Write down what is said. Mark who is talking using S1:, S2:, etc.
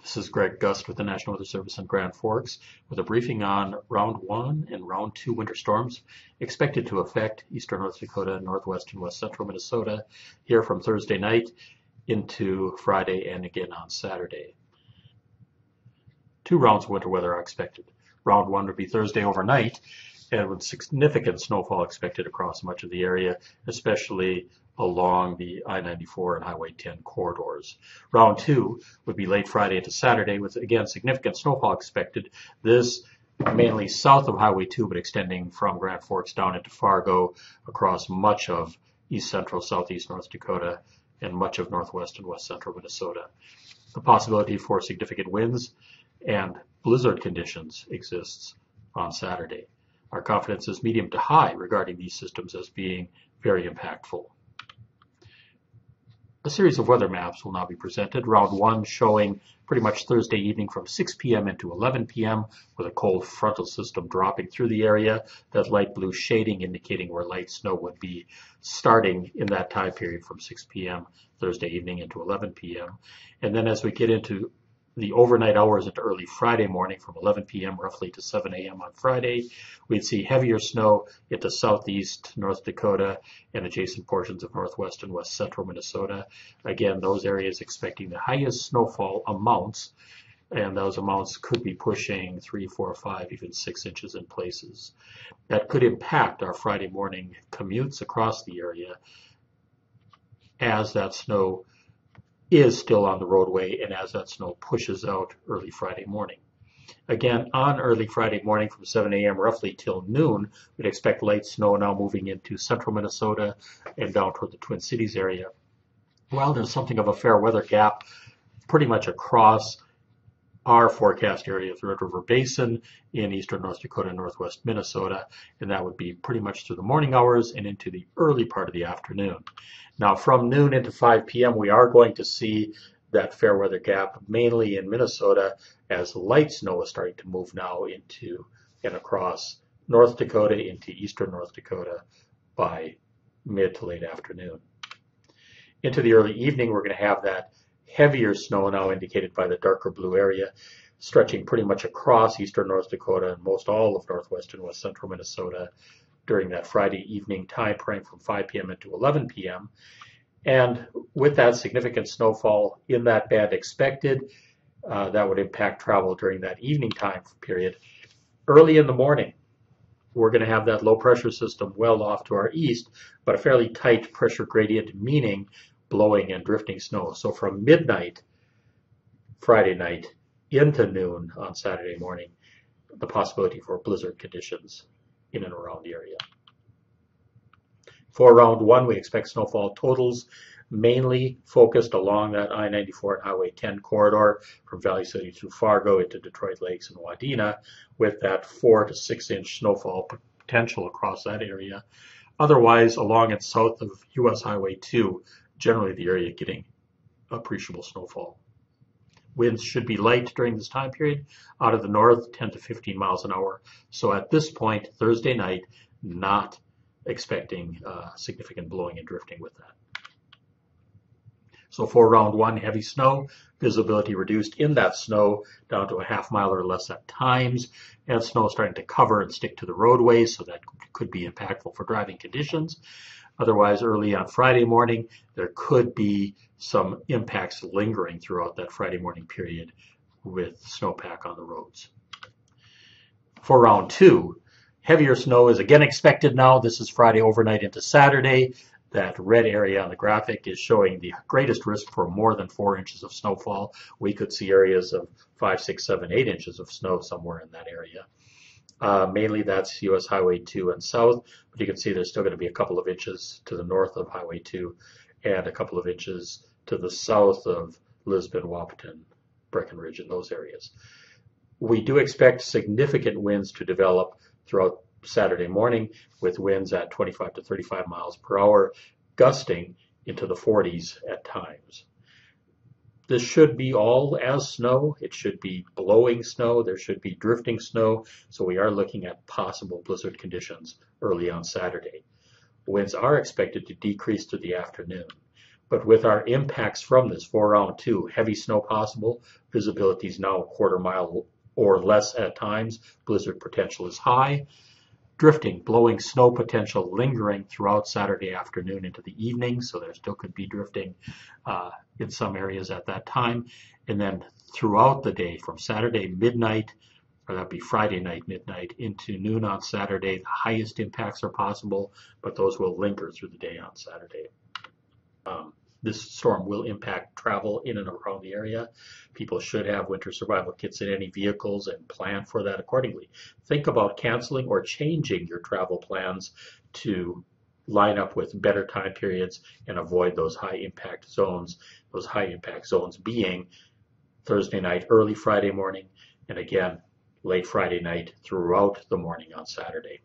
S1: This is Greg Gust with the National Weather Service in Grand Forks with a briefing on Round 1 and Round 2 winter storms expected to affect eastern North Dakota, northwest and west central Minnesota here from Thursday night into Friday and again on Saturday. Two rounds of winter weather are expected. Round 1 would be Thursday overnight, and with significant snowfall expected across much of the area, especially along the I-94 and Highway 10 corridors. Round 2 would be late Friday into Saturday with, again, significant snowfall expected. This mainly south of Highway 2, but extending from Grand Forks down into Fargo across much of east central, southeast North Dakota, and much of northwest and west central Minnesota. The possibility for significant winds and blizzard conditions exists on Saturday. Our confidence is medium to high regarding these systems as being very impactful. A series of weather maps will now be presented. Round 1 showing pretty much Thursday evening from 6 p.m. into 11 p.m. with a cold frontal system dropping through the area. That light blue shading indicating where light snow would be starting in that time period from 6 p.m. Thursday evening into 11 p.m. And then as we get into the overnight hours into early Friday morning from 11 p.m. roughly to 7 a.m. on Friday, we'd see heavier snow into southeast North Dakota and adjacent portions of northwest and west central Minnesota. Again, those areas expecting the highest snowfall amounts, and those amounts could be pushing 3, 4, 5, even 6 inches in places. That could impact our Friday morning commutes across the area as that snow is still on the roadway and as that snow pushes out early Friday morning. Again, on early Friday morning from 7 a.m. roughly till noon, we'd expect light snow now moving into central Minnesota and down toward the Twin Cities area. While there's something of a fair weather gap pretty much across our forecast area of the Red River Basin in eastern North Dakota and northwest Minnesota, and that would be pretty much through the morning hours and into the early part of the afternoon. Now, from noon into 5 p.m., we are going to see that fair weather gap mainly in Minnesota as light snow is starting to move now into and across North Dakota into eastern North Dakota by mid to late afternoon. Into the early evening, we're going to have that heavier snow now indicated by the darker blue area stretching pretty much across eastern North Dakota and most all of northwest and west central Minnesota during that Friday evening time frame from 5 p.m. into 11 p.m. And with that significant snowfall in that band expected, that would impact travel during that evening time period. Early in the morning, we're going to have that low pressure system well off to our east, but a fairly tight pressure gradient, meaning blowing and drifting snow. So from midnight Friday night into noon on Saturday morning, the possibility for blizzard conditions in and around the area. For round 1, we expect snowfall totals mainly focused along that I-94 and Highway 10 corridor from Valley City through Fargo into Detroit Lakes and Wadena, with that 4 to 6 inch snowfall potential across that area. Otherwise, along and south of US Highway 2, generally the area getting appreciable snowfall. Winds should be light during this time period, out of the north, 10 to 15 miles an hour. So at this point, Thursday night, not expecting significant blowing and drifting with that. So for round 1, heavy snow, visibility reduced in that snow down to a half mile or less at times, and snow starting to cover and stick to the roadways, so that could be impactful for driving conditions. Otherwise, early on Friday morning, there could be some impacts lingering throughout that Friday morning period with snowpack on the roads. For round 2, heavier snow is again expected now. This is Friday overnight into Saturday. That red area on the graphic is showing the greatest risk for more than 4 inches of snowfall. We could see areas of 5, 6, 7, 8 inches of snow somewhere in that area. Mainly that's US Highway 2 and south, but you can see there's still going to be a couple of inches to the north of Highway 2 and a couple of inches to the south of Lisbon, Wahpeton, Breckenridge, and those areas. We do expect significant winds to develop throughout Saturday morning with winds at 25 to 35 miles per hour, gusting into the 40s at times. This should be all as snow. It should be blowing snow. There should be drifting snow. So we are looking at possible blizzard conditions early on Saturday. Winds are expected to decrease through the afternoon. But with our impacts from this for round 2, heavy snow possible, visibility is now a quarter mile or less at times, blizzard potential is high. Drifting, blowing snow potential lingering throughout Saturday afternoon into the evening, so there still could be drifting in some areas at that time. And then throughout the day, from Saturday midnight, or that'd be Friday night midnight, into noon on Saturday, the highest impacts are possible, but those will linger through the day on Saturday. This storm will impact travel in and around the area. People should have winter survival kits in any vehicles and plan for that accordingly. Think about canceling or changing your travel plans to line up with better time periods and avoid those high impact zones. Those high impact zones being Thursday night, early Friday morning, and again, late Friday night throughout the morning on Saturday.